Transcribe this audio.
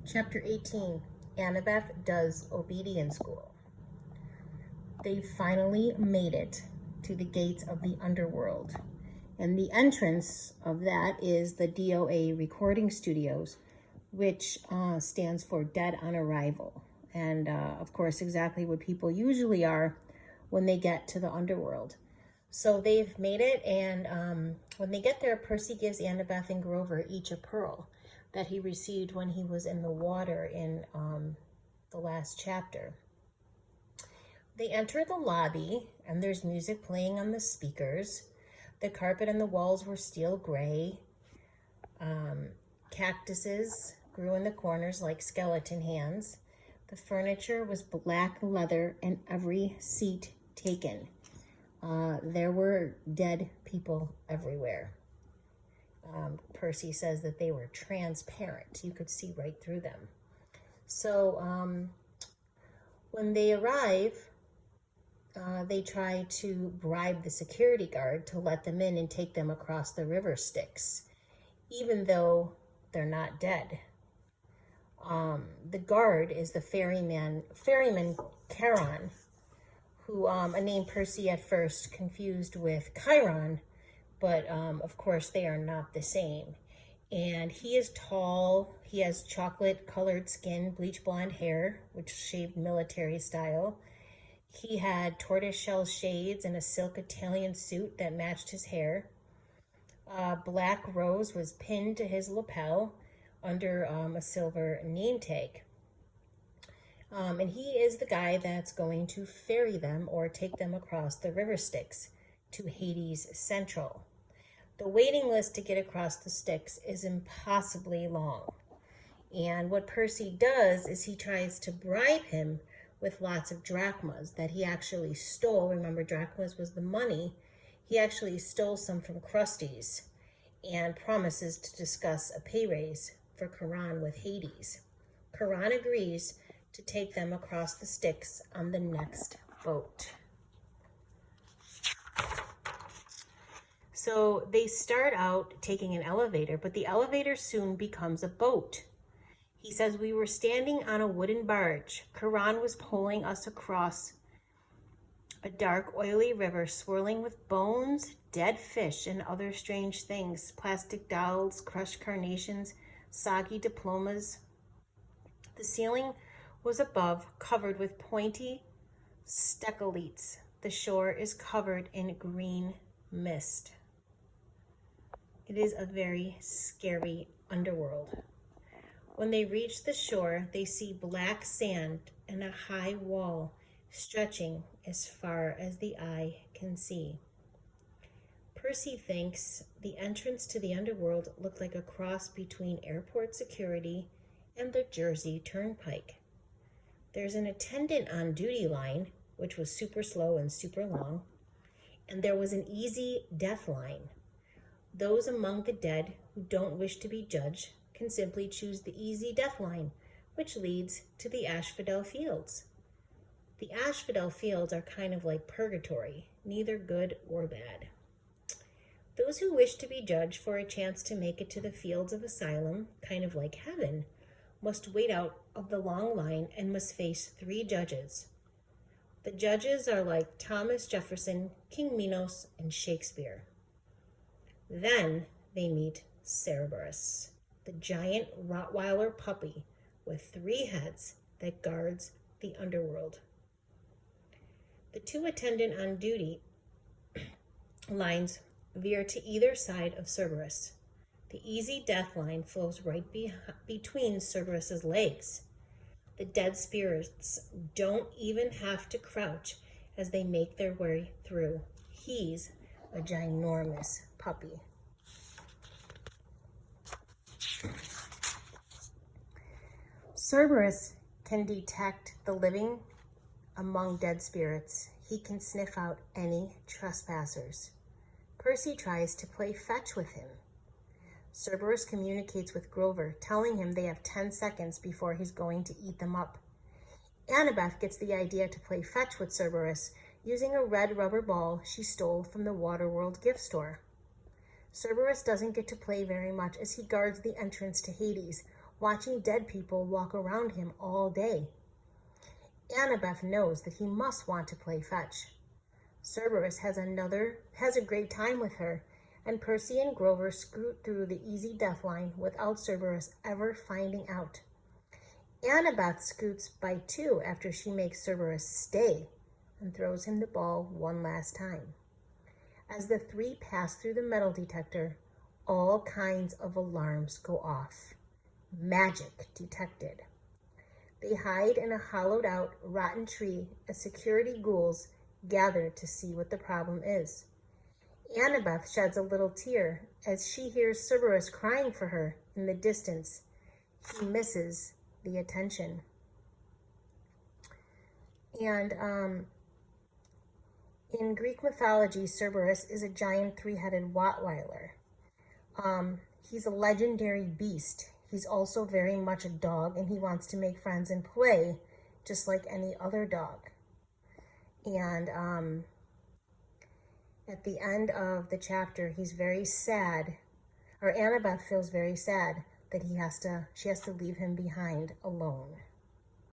Chapter 18, Annabeth Does Obedience School. They finally made it to the gates of the underworld. And the entrance of that is the DOA Recording Studios, which stands for Dead on Arrival. And of course, exactly what people usually are when they get to the underworld. So they've made it, and when they get there, Percy gives Annabeth and Grover each a pearl that he received when he was in the water in the last chapter. They enter the lobby, and there's music playing on the speakers. The carpet and the walls were steel gray. Cactuses grew in the corners like skeleton hands. The furniture was black leather and every seat taken. There were dead people everywhere. Percy says that they were transparent. You could see right through them. So when they arrive, they try to bribe the security guard to let them in and take them across the river Styx, even though they're not dead. The guard is the ferryman Charon, who a name Percy at first confused with Chiron, but of course they are not the same. And he is tall, he has chocolate colored skin, bleach blonde hair, which shaved military style. He had tortoiseshell shades and a silk Italian suit that matched his hair. Black rose was pinned to his lapel under a silver name tag. And he is the guy that's going to ferry them or take them across the river Styx to Hades Central. The waiting list to get across the Styx is impossibly long. And what Percy does is he tries to bribe him with lots of drachmas that he actually stole. Remember, drachmas was the money. He actually stole some from Krusty's and promises to discuss a pay raise for Charon with Hades. Charon agrees to take them across the Styx on the next boat. So they start out taking an elevator, but the elevator soon becomes a boat. He says, "We were standing on a wooden barge. Charon was pulling us across a dark, oily river swirling with bones, dead fish, and other strange things, plastic dolls, crushed carnations, soggy diplomas. The ceiling was above, covered with pointy stecolites. The shore is covered in green mist." It is a very scary underworld. When they reach the shore, they see black sand and a high wall stretching as far as the eye can see. Percy thinks the entrance to the underworld looked like a cross between airport security and the Jersey Turnpike. There's an attendant on duty line, which was super slow and super long, and there was an easy death line. Those among the dead who don't wish to be judged can simply choose the easy death line, which leads to the Asphodel Fields. The Asphodel Fields are kind of like purgatory, neither good or bad. Those who wish to be judged for a chance to make it to the Fields of Asylum, kind of like heaven, must wait out of the long line and must face 3 judges. The judges are like Thomas Jefferson, King Minos, and Shakespeare. Then they meet Cerberus, the giant Rottweiler puppy with 3 heads that guards the underworld. The 2 attendant on duty lines veer to either side of Cerberus. The easy death line flows right between Cerberus's legs. The dead spirits don't even have to crouch as they make their way through. He's a ginormous puppy. Cerberus can detect the living among dead spirits. He can sniff out any trespassers. Percy tries to play fetch with him. Cerberus communicates with Grover, telling him they have 10 seconds before he's going to eat them up. Annabeth gets the idea to play fetch with Cerberus using a red rubber ball she stole from the Waterworld gift store. Cerberus doesn't get to play very much as he guards the entrance to Hades watching dead people walk around him all day. Annabeth knows that he must want to play fetch. Cerberus has a great time with her, and Percy and Grover scoot through the easy death line without Cerberus ever finding out. Annabeth scoots by too after she makes Cerberus stay and throws him the ball one last time. As the three pass through the metal detector, all kinds of alarms go off. Magic detected. They hide in a hollowed-out, rotten tree as security ghouls gather to see what the problem is. Annabeth sheds a little tear as she hears Cerberus crying for her in the distance. He misses the attention. And in Greek mythology, Cerberus is a giant three-headed Rottweiler. He's a legendary beast. He's also very much a dog, and he wants to make friends and play just like any other dog. And at the end of the chapter, he's very sad, or Annabeth feels very sad that she has to leave him behind alone.